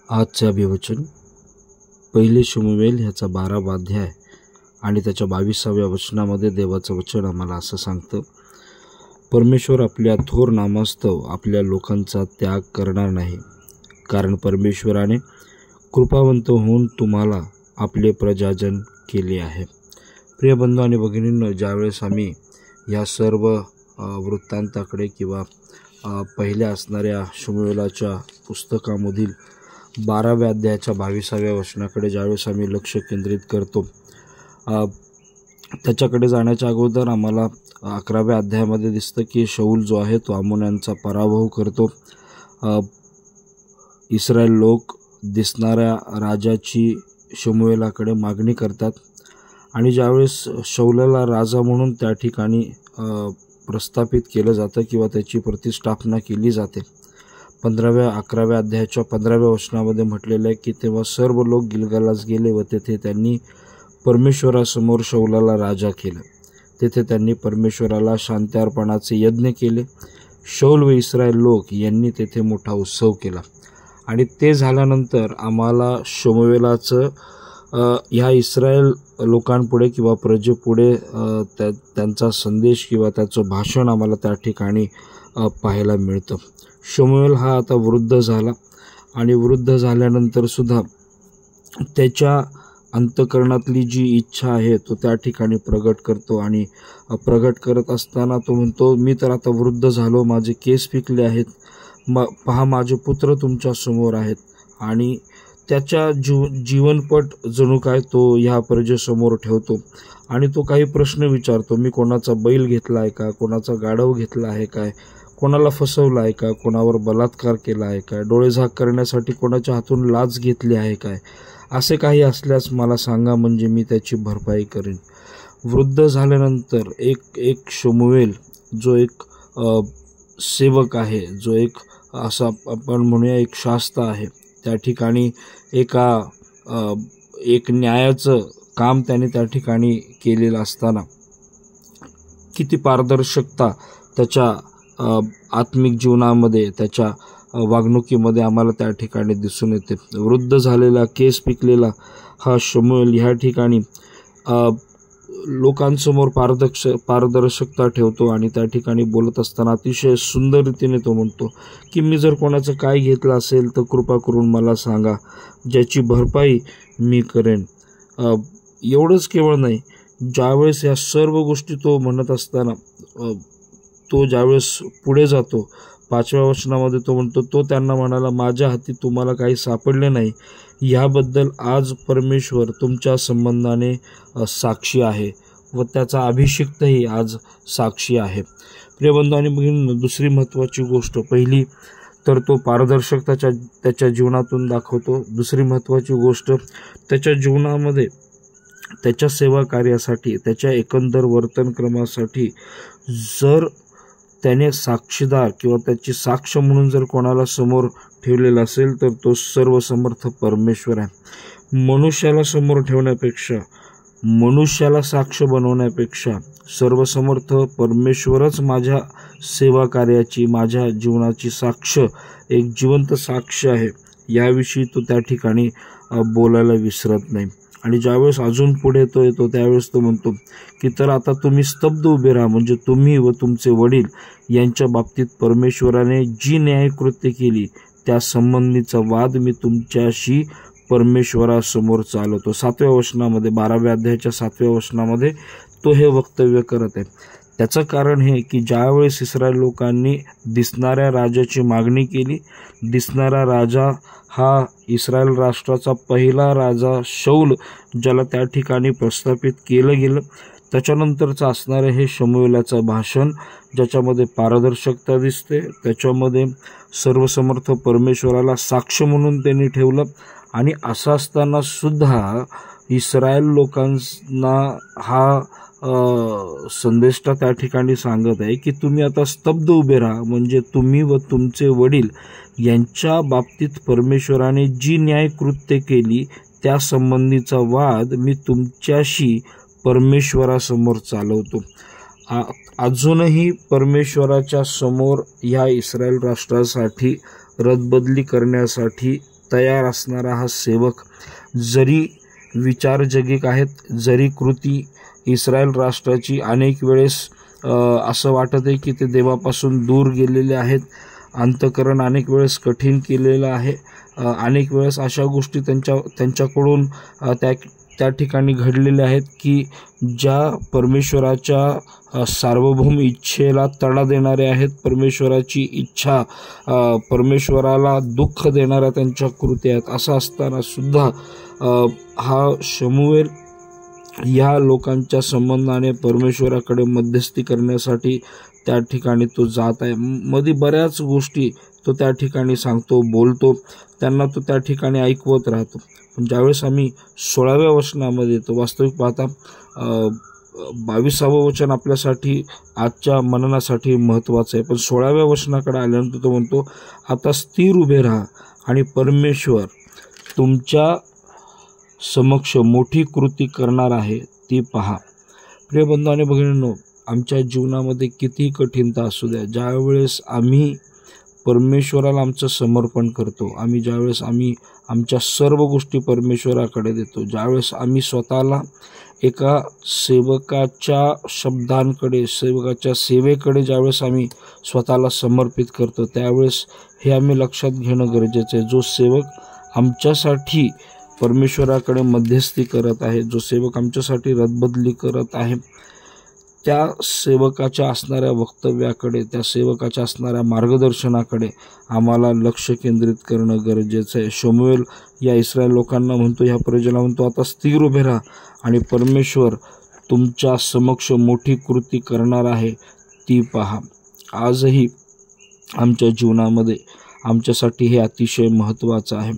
आजचे अभिवचन पहिले शमूएल ह्याचा 12वा अध्याय आणि त्याच्या 22व्या वचनामध्ये देवाचं वचन आम्हाला असं सांगतं, परमेश्वर आपल्या थोर नामास्तव आपल्या लोकांचा त्याग करणार नाही, कारण परमेश्वराने कृपावंत होऊन तुम्हाला आपले प्रजाजन केले आहे. प्रिय बंधू आणि भगिनींनो, ज्यावेळेस आम्ही या सर्व वृत्तांताकडे किंवा पहिल्या असणाऱ्या शमूएलाच्या पुस्तकामधील 12व्या अध्यायाच्या 22व्या वचनाकडे ज्यावेळेस आम्ही लक्ष केंद्रित करतो, त्याच्याकडे जाण्याच्या अगोदर आम्हाला 11व्या अध्यायामध्ये दिसतं की शाऊल जो आहे तो अमोन्यांचा पराभव करतो. इस्रायल लोक दिसणाऱ्या राजाची शमूएलाकडे मागणी करतात आणि ज्यावेळेस शाऊलाला राजा म्हणून त्या ठिकाणी प्रस्थापित केलं जातं किंवा त्याची प्रतिष्ठापना केली जाते. 11व्या अध्यायाच्या 15व्या वचनामध्ये म्हटलेलं आहे की तेव्हा सर्व लोक गिलगालास गेले व तेथे त्यांनी परमेश्वरासमोर शाऊलाला राजा केलं. तेथे त्यांनी परमेश्वराला शांती यज्ञ केले. शाऊल व इस्रायल लोक यांनी तेथे मोठा उत्सव केला. आणि ते झाल्यानंतर आम्हाला शमूएलाचं ह्या इस्रायल लोकांपुढे किंवा प्रजेपुढे त्यांचा संदेश किंवा त्याचं भाषण आम्हाला त्या ठिकाणी पाहायला मिळतं. शमूएल हा आता वृद्ध झाला आणि वृद्ध झाल्यानंतर सुद्धा त्याच्या अंतःकरणातली जी इच्छा आहे तो त्या ठिकाणी प्रगट करतो आणि प्रगट करत असताना तो म्हणतो, मी तर आता वृद्ध झालो, माझे केस पिकले आहेत, पहा माझे पुत्र तुमच्या समोर आहेत. आणि त्याच्या जीवनपट जणू काय तो ह्या प्रजेसमोर ठेवतो आणि तो काही प्रश्न विचारतो, मी कोणाचा बैल घेतला आहे का, कोणाचा गाढव घेतला आहे काय, कोणाला फसवलं आहे का, कोणावर बलात्कार केला आहे काय, डोळेझाक करण्यासाठी कोणाच्या हातून लाच घेतली आहे काय, असे काही असल्यास मला सांगा, म्हणजे मी त्याची भरपाई करेन. वृद्ध झाल्यानंतर एक शमूएल जो एक सेवक आहे, जो एक असा आपण म्हणूया एक शास्त्र आहे, त्या ठिकाणी एक न्यायाचं काम त्याने त्या ठिकाणी केलेलं असताना किती पारदर्शकता त्याच्या आत्मिक जीवनामध्ये, त्याच्या वागणुकीमध्ये आम्हाला त्या ठिकाणी दिसून येते. वृद्ध झालेला, केस पिकलेला हा शमूएल ह्या ठिकाणी लोकांसमोर पारदर्शकता ठेवतो आणि त्या ठिकाणी बोलत असताना अतिशय सुंदर रीतीने तो म्हणतो की मी जर कोणाचं काय घेतलं असेल तर कृपा करून मला सांगा, ज्याची भरपाई मी करेन. एवढंच केवळ नाही, ज्यावेळेस या सर्व गोष्टी तो म्हणत असताना तो ज्यावेळेस पुढे जातो, 5व्या वचनामध्ये तो म्हणतो, तो त्यांना म्हणाला, माझ्या हाती तुम्हाला काही सापडले नाही, ह्याबद्दल आज परमेश्वर तुमच्या संबंधाने साक्षी आहे व त्याचा अभिषिक्तही आज साक्षी आहे. प्रियबंधू आणि भगिनींनो, दुसरी महत्त्वाची गोष्ट, पहिली तर तो पारदर्शकता त्याच्या जीवनातून दाखवतो. दुसरी महत्त्वाची गोष्ट, त्याच्या जीवनामध्ये त्याच्या सेवा कार्यासाठी, त्याच्या एकंदर वर्तनक्रमासाठी जर त्याने साक्षीदार किंवा त्याची साक्ष म्हणून जर कोणाला समोर ठेवलेला असेल तर तो सर्वसमर्थ परमेश्वर आहे. मनुष्याला समोर ठेवण्यापेक्षा, मनुष्याला साक्ष बनवण्यापेक्षा सर्वसमर्थ परमेश्वरच माझ्या सेवा कार्याची, माझ्या जीवनाची साक्ष, एक जिवंत साक्ष आहे, याविषयी तो त्या ठिकाणी बोलायला विसरत नाही. आणि ज्यावेळेस अजून पुढे तो येतो त्यावेळेस तो म्हणतो की तर आता तुम्ही स्तब्ध उभे राहा, म्हणजे तुम्ही व तुमचे वडील यांच्या बाबतीत परमेश्वराने जी न्यायकृत्य केली त्या संबंधीचा वाद मी तुमच्याशी परमेश्वरासमोर चालवतो. 7व्या वचनामध्ये, 12व्या अध्यायाच्या 7व्या वचनामध्ये तो हे वक्तव्य करत आहे. त्याचं कारण हे की ज्यावेळेस इस्रायल लोकांनी दिसणाऱ्या राजाची मागणी केली, दिसणारा राजा हा इस्रायल राष्ट्राचा पहिला राजा शाऊल, ज्याला त्या ठिकाणी प्रस्थापित केलं गेलं, त्याच्यानंतरचं असणारं हे शमूएलाचं भाषण, ज्याच्यामध्ये पारदर्शकता दिसते, त्याच्यामध्ये सर्वसमर्थ परमेश्वराला साक्ष म्हणून त्यांनी ठेवलं. आणि असं असताना सुद्धा इस्रायल लोकांना हा संदेष्टा त्या ठिकाणी सांगत आहे की तुम्ही आता स्तब्ध उभे राहा, म्हणजे तुम्ही व तुमचे वडील यांच्या बाबतीत परमेश्वराने जी न्यायकृत्य केली त्या संबंधीचा वाद मी तुमच्याशी परमेश्वरासमोर चालवतो. अजूनही परमेश्वराच्या समोर ह्या इस्रायल राष्ट्रासाठी रदबदली करण्यासाठी तयार असणारा हा सेवक, जरी विचार जगिक आहेत, जरी कृती इस्रायल राष्ट्राची अनेक वेळेस असं वाटत आहे की ते देवापासून दूर गेलेले आहेत, अंतःकरण अनेक वेळेस कठीण केलेलं आहे, अनेक वेळेस अशा गोष्टी त्यांच्याकडून त्या ठिकाणी घडलेल्या आहेत की ज्या परमेश्वराच्या सार्वभौम इच्छेला तडा देणारे आहेत, परमेश्वराची इच्छा, परमेश्वराला दुःख देणाऱ्या त्यांच्या कृती आहेत. असं असताना सुद्धा हा शमूएल या लोकांच्या संबंधाने परमेश्वराकडे मध्यस्थी करण्यासाठी त्या ठिकाणी तो जात आहे. मध्ये बऱ्याच गोष्टी तो त्या ठिकाणी सांगतो, बोलतो, त्यांना तो त्या ठिकाणी ऐकवत राहतो. पण ज्यावेळेस आम्ही 16व्या वचनामध्ये येतो, वास्तविक पाहता 22वं वचन आपल्यासाठी आजच्या मननासाठी महत्त्वाचं आहे, पण 16व्या वचनाकडे आल्यानंतर तो म्हणतो, आता स्थिर उभे राहा आणि परमेश्वर तुमच्या समक्ष मोठी कृती करणार आहे ती पहा. प्रिय बंधू आणि भगिनींनो, आमच्या जीवनामध्ये किती कठीणता असू द्या, ज्यावेळेस आम्ही परमेश्वराला आमचं समर्पण करतो, ज्यावेळेस आम्ही आमच्या सर्व गोष्टी परमेश्वराकडे देतो, ज्यावेळेस आम्ही स्वतःला एका सेवकाच्या शब्दांकडे, सेवकाच्या सेवेकडे ज्यावेळेस आम्ही स्वतःला समर्पित करतो, त्यावेळेस हे आम्ही लक्षात घेणं गरजेचं आहे. जो सेवक आमच्यासाठी परमेश्वराकडे मध्यस्थी करत आहे, जो सेवक आमच्यासाठी रदबदली करत आहे, त्या सेवकाच्या असणाऱ्या वक्तव्याकडे, त्या सेवकाच्या असणाऱ्या मार्गदर्शनाकडे आम्हाला लक्ष केंद्रित करणं गरजेचं आहे. शमूएल या इस्रायल लोकांना म्हणतो, ह्या प्रजेला म्हणतो, आता स्थिर उभे राहा आणि परमेश्वर तुमच्या समक्ष मोठी कृती करणार आहे ती पहा. आजही आमच्या जीवनामध्ये आमच्यासाठी हे अतिशय महत्त्वाचं आहे.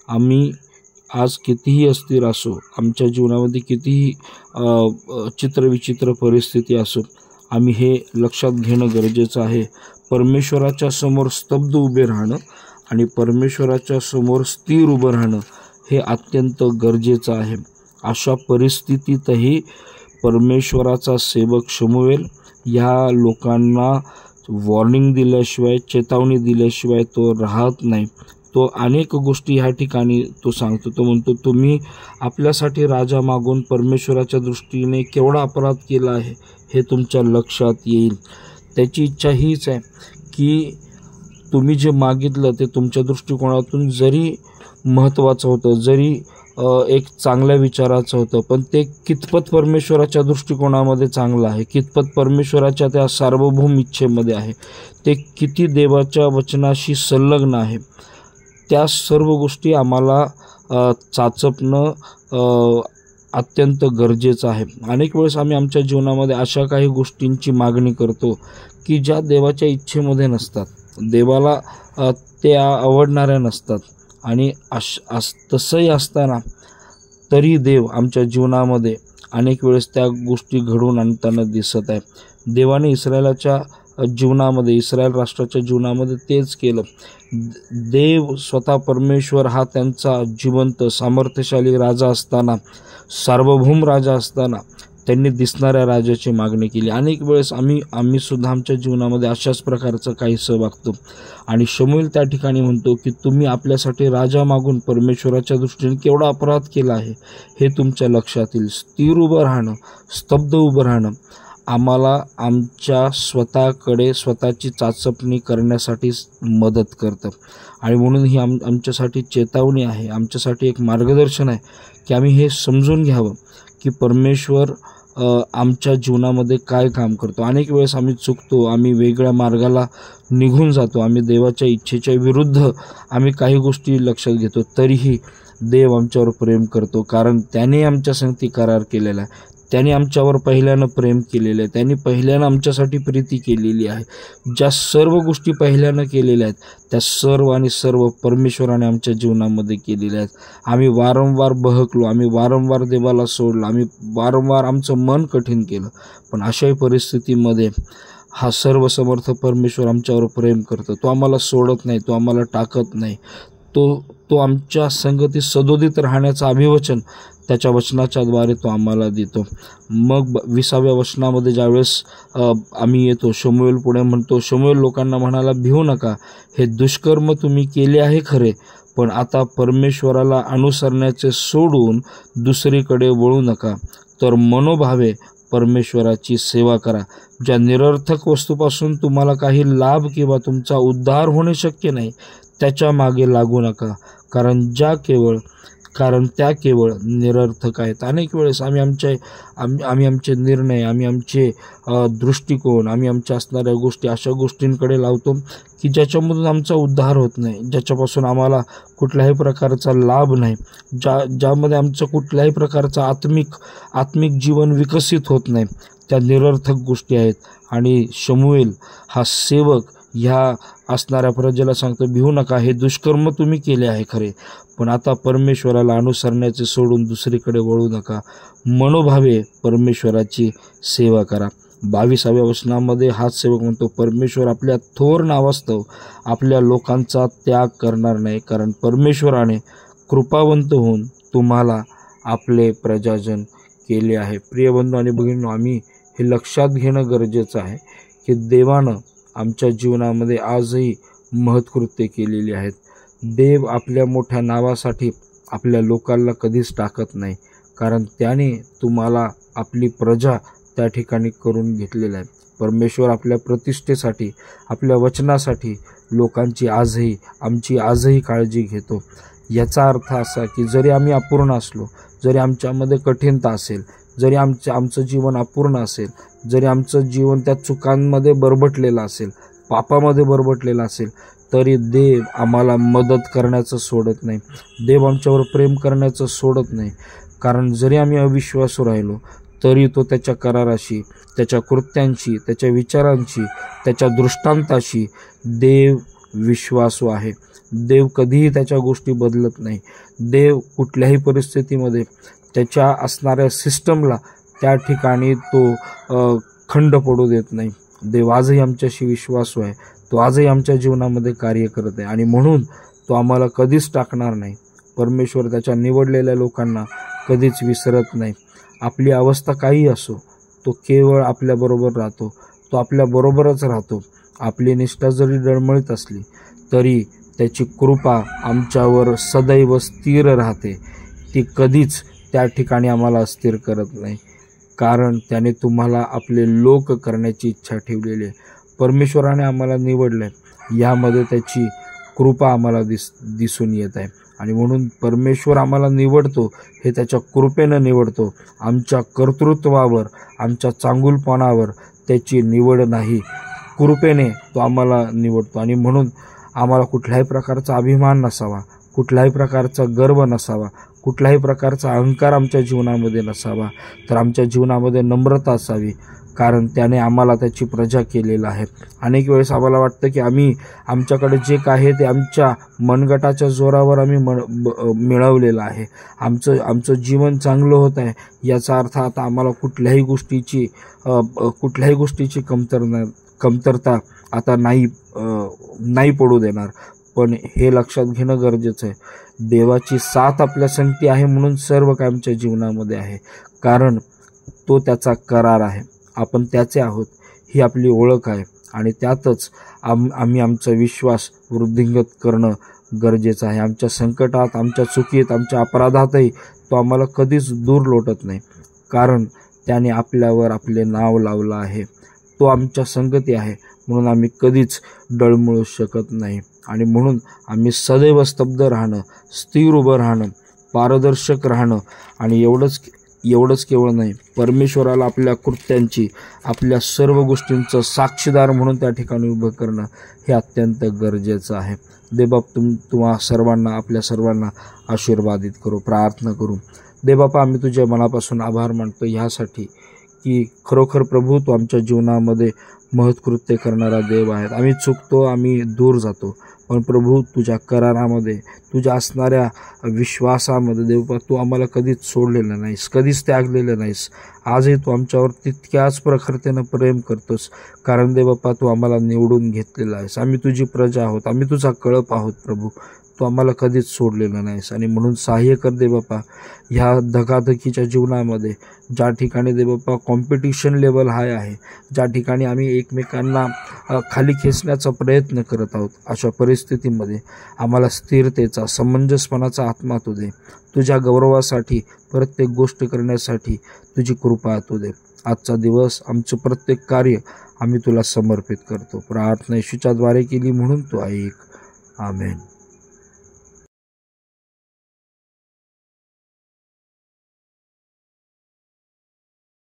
आम्ही आज कितीही अस्थिर असो, आमच्या जीवनामध्ये कितीही चित्रविचित्र परिस्थिती असो, आम्ही हे लक्षात घेणं गरजेचं आहे. परमेश्वराच्या समोर स्तब्ध उभे राहणं आणि परमेश्वराच्या समोर स्थिर उभं राहणं हे अत्यंत गरजेचं आहे. अशा परिस्थितीतही परमेश्वराचा सेवक शमूएल ह्या लोकांना वॉर्निंग दिल्याशिवाय, चेतावणी दिल्याशिवाय तो राहत नाही. तो अनेक गोष्टी ह्या ठिकाणी तो सांगतो. तो म्हणतो, तुम्ही आपल्यासाठी राजा मागून परमेश्वराच्या दृष्टीने केवढा अपराध केला आहे हे तुमच्या लक्षात येईल. त्याची इच्छा हीच आहे की तुम्ही जे मागितलं ते तुमच्या दृष्टिकोनातून जरी महत्त्वाचं होतं, जरी एक चांगल्या विचाराचं होतं, पण ते कितपत परमेश्वराच्या दृष्टिकोनामध्ये चांगलं आहे, कितपत परमेश्वराच्या त्या सार्वभौम इच्छेमध्ये आहे, ते किती देवाच्या वचनाशी संलग्न आहे, त्या सर्व गोष्टी आम्हाला चाचपणं अत्यंत गरजेचं आहे. अनेक वेळेस आम्ही आमच्या जीवनामध्ये अशा काही गोष्टींची मागणी करतो की ज्या देवाच्या इच्छेमध्ये नसतात, देवाला त्या आवडणाऱ्या नसतात, आणि तसंही असताना तरी देव आमच्या जीवनामध्ये अनेक वेळेस त्या गोष्टी घडवून आणताना दिसत आहे. देवाने इस्रायलाच्या जीवनामध्ये, इस्रायल राष्ट्राच्या जीवनामध्ये तेच केलं. देव स्वतः परमेश्वर हा त्यांचा जिवंत सामर्थ्यशाली राजा असताना, सार्वभौम राजा असताना त्यांनी दिसणाऱ्या राजाची मागणी केली. अनेक वेळेस आम्ही सुद्धा आमच्या जीवनामध्ये अशाच प्रकारचं काहीसं वागतो. आणि शमूएल त्या ठिकाणी म्हणतो की तुम्ही आपल्यासाठी राजा मागून परमेश्वराच्या दृष्टीने केवढा अपराध केला आहे हे तुमच्या लक्षात येईल. स्थिर उभं राहणं, स्तब्ध उभं राहणं आम्हाला आमच्या स्वतःकडे स्वतःची चाचपणी करण्यासाठी मदत करतं. आणि म्हणून ही आमच्यासाठी चेतावणी आहे, आमच्यासाठी एक मार्गदर्शन आहे की आम्ही हे समजून घ्यावं की परमेश्वर आमच्या जीवनामध्ये काय काम करतो. अनेक वेळेस आम्ही चुकतो, आम्ही वेगळ्या मार्गाला निघून जातो, आम्ही देवाच्या इच्छेच्या विरुद्ध आम्ही काही गोष्टी लक्षात घेतो, तरीही देव आमच्यावर प्रेम करतो, कारण त्याने आमच्या संगती करार केलेला आहे, त्याने आमच्यावर पहिल्यानं प्रेम केलेलं आहे, त्यांनी पहिल्यानं आमच्यासाठी प्रीती केलेली आहे. ज्या सर्व गोष्टी पहिल्यानं केलेल्या आहेत त्या सर्व आणि सर्व परमेश्वराने आमच्या जीवनामध्ये केलेल्या आहेत. आम्ही वारंवार बहकलो, आम्ही वारंवार देवाला सोडलं, आम्ही वारंवार आमचं मन कठीण केलं, पण अशाही परिस्थितीमध्ये हा सर्वसमर्थ परमेश्वर आमच्यावर प्रेम करतो. तो आम्हाला सोडत नाही, तो आम्हाला टाकत नाही, तो आमच्या संगती सदोदित राहण्याचं अभिवचन त्याच्या वचनाच्या द्वारे तो आम्हाला देतो. मग 20व्या वचनामध्ये ज्यावेळेस आम्ही येतो, शमूएल पुढे म्हणतो, शमूएल लोकांना म्हणाला, भिवू नका, हे दुष्कर्म तुम्ही केले आहे खरे, पण आता परमेश्वराला अनुसरण्याचे सोडून दुसरीकडे वळू नका, तर मनोभावे परमेश्वराची सेवा करा. ज्या निरर्थक वस्तूपासून तुम्हाला काही लाभ किंवा तुमचा उद्धार होणे शक्य नाही त्याच्या मागे लागू नका, कारण त्या केवळ निरर्थक आहेत. अनेक वेळेस आम्ही आमचे निर्णय, आमचे दृष्टिकोन, आमच्या असणाऱ्या गोष्टी अशा गोष्टींकडे लावतो की ज्याच्यामधून आमचा उद्धार होत नाही, ज्याच्यापासून आम्हाला कुठल्याही प्रकारचा लाभ नाही, ज्यामध्ये आमचं कुठल्याही प्रकारचं आत्मिक जीवन विकसित होत नाही. त्या निरर्थक गोष्टी आहेत. आणि शमूएल हा सेवक ह्या असणाऱ्या प्रजेला सांगतो, भिवू नका, हे दुष्कर्म तुम्ही केले आहे खरे, पण आता परमेश्वराला अनुसरण्याचे सोडून दुसरीकडे वळू नका, मनोभावे परमेश्वराची सेवा करा. 22व्या वचनामध्ये हाच सेवक म्हणतो, परमेश्वर आपल्या थोर नावास्तव आपल्या लोकांचा त्याग करणार नाही, कारण परमेश्वराने कृपावंत होऊन तुम्हाला आपले प्रजाजन केले आहे. प्रिय बंधू आणि भगिनींनो, आम्ही हे लक्षात घेणं गरजेचं आहे की देवानं आमच्या जीवनामध्ये आजही महत्कृत्य केलेली आहेत. देव आपल्या मोठ्या नावासाठी आपल्या लोकांना कधीच टाकत नाही, कारण त्याने तुम्हाला आपली प्रजा त्या ठिकाणी करून घेतलेलं आहे. परमेश्वर आपल्या प्रतिष्ठेसाठी, आपल्या वचनासाठी लोकांची आमची आजही काळजी घेतो. याचा अर्थ असा की जरी आम्ही अपूर्ण असलो, जरी आमच्यामध्ये कठीणता असेल, जरी आमचं जीवन अपूर्ण असेल, जरी आमचं जीवन त्या चुकांमध्ये बरबटलेलं असेल, पापामध्ये बरबटलेलं असेल, तरी देव आम्हाला मदत करण्याचं सोडत नाही, देव आमच्यावर प्रेम करण्याचं सोडत नाही. कारण जरी आम्ही अविश्वासू राहिलो तरी तो त्याच्या कराराशी, त्याच्या कृत्यांशी, त्याच्या विचारांशी, त्याच्या दृष्टांताशी देव विश्वासू आहे. देव कधीही त्याच्या गोष्टी बदलत नाही. देव कुठल्याही परिस्थितीमध्ये त्याच्या असणाऱ्या सिस्टमला त्या ठिकाणी तो खंड पडू देत नाही. देव आजही आमच्याशी विश्वासू आहे. तो आजही आमच्या जीवनामध्ये कार्य करत आहे आणि म्हणून तो आम्हाला कधीच टाकणार नाही. परमेश्वर त्याच्या निवडलेल्या लोकांना कधीच विसरत नाही. आपली अवस्था काही असो, तो केवळ आपल्याबरोबर राहतो, तो आपल्याबरोबरच राहतो. आपली निष्ठा जरी डळमळीत असली तरी त्याची कृपा आमच्यावर सदैव स्थिर राहते. ती कधीच त्या ठिकाणी आम्हाला अस्थिर करत नाही, कारण त्याने तुम्हाला आपले लोक करण्याची इच्छा ठेवलेली आहे. परमेश्वराने आम्हाला निवडलं आहे, यामध्ये त्याची कृपा आम्हाला दिसून येत आहे. आणि म्हणून परमेश्वर आम्हाला निवडतो हे त्याच्या कृपेनं निवडतो. आमच्या कर्तृत्वावर, आमच्या चांगुलपणावर त्याची निवड नाही, कृपेने तो आम्हाला निवडतो. आणि म्हणून आम्हाला कुठल्याही प्रकारचा अभिमान नसावा, कुठल्याही प्रकारचा गर्व नसावा, कुठल्याही प्रकारचा अहंकार आमच्या जीवनामध्ये नसावा, तर आमच्या जीवनामध्ये नम्रता असावी, कारण त्याने आम्हाला त्याची प्रजा केलेलं आहे. अनेक वेळेस आम्हाला वाटतं की आमच्याकडे जे काय ते आमच्या मनगटाच्या जोरावर आम्ही मिळवलेलं आहे, आमचं जीवन चांगलं होत आहे, याचा अर्थ आता आम्हाला कुठल्याही गोष्टीची कमतरता आता नाही पडू देणार. पण हे लक्षात घेणं गरजेचं आहे, देवाची साथ आपल्या संगती आहे म्हणून सर्व काय आमच्या जीवनामध्ये आहे, कारण तो त्याचा करार आहे, आपण त्याचे आहोत, ही आपली ओळख आहे. आणि त्यातच आम्ही आमचा विश्वास वृद्धिंगत करणं गरजेचं आहे. आमच्या संकटात, आमच्या चुकीत, आमच्या अपराधातही तो आम्हाला कधीच दूर लोटत नाही, कारण त्याने आपल्यावर आपले नाव लावलं आहे. तो आमच्या संगती आहे म्हणून आम्ही कधीच डळमळू शकत नाही. आणि म्हणून आम्ही सदैव स्तब्ध राहणं, स्थिर उभं राहणं, पारदर्शक राहणं आणि एवढंच केवळ नाही, परमेश्वराला आपल्या कृत्यांची, आपल्या सर्व गोष्टींचं साक्षीदार म्हणून त्या ठिकाणी उभं करणं हे अत्यंत गरजेचं आहे. देवबाप तुम्हा सर्वांना, आपल्या सर्वांना आशीर्वादित करू. प्रार्थना करू. देवबापा, आम्ही तुझ्या मनापासून आभार मानतो ह्यासाठी की खरोखर प्रभू तू आमच्या जीवनामध्ये महत्कृत्य करणारा देव आहेत. आम्ही चुकतो, आम्ही दूर जातो, पण प्रभू तुझ्या करारामध्ये, तुझ्या असणाऱ्या विश्वासामध्ये देवबापा तू आम्हाला कधीच सोडलेलं नाहीस, कधीच त्यागलेलं नाहीस. आजही तू आमच्यावर तितक्याच प्रखरतेनं प्रेम करतोस, कारण देवबापा तू आम्हाला निवडून घेतलेला आहेस. आम्ही तुझी प्रजा आहोत, आम्ही तुझा कळप आहोत. प्रभू तू आम्हाला कधीच सोडलेलं नाहीस. आणि म्हणून सहाय्य कर दे बापा, ह्या धकाधकीच्या जीवनामध्ये ज्या ठिकाणी दे बापा कॉम्पिटिशन लेवल हाय आहे, ज्या ठिकाणी आम्ही एकमेकांना खाली खेचण्याचा प्रयत्न करत आहोत, अशा परिस्थितीमध्ये आम्हाला स्थिरतेचा, समंजसपणाचा आत्मा तू दे. तुझ्या गौरवासाठी प्रत्येक गोष्ट करण्यासाठी तुझी कृपा तू दे. आजचा दिवस, आमचं प्रत्येक कार्य आम्ही तुला समर्पित करतो. प्रार्थना येशूच्या द्वारे केली म्हणून तू ऐक. आमेन.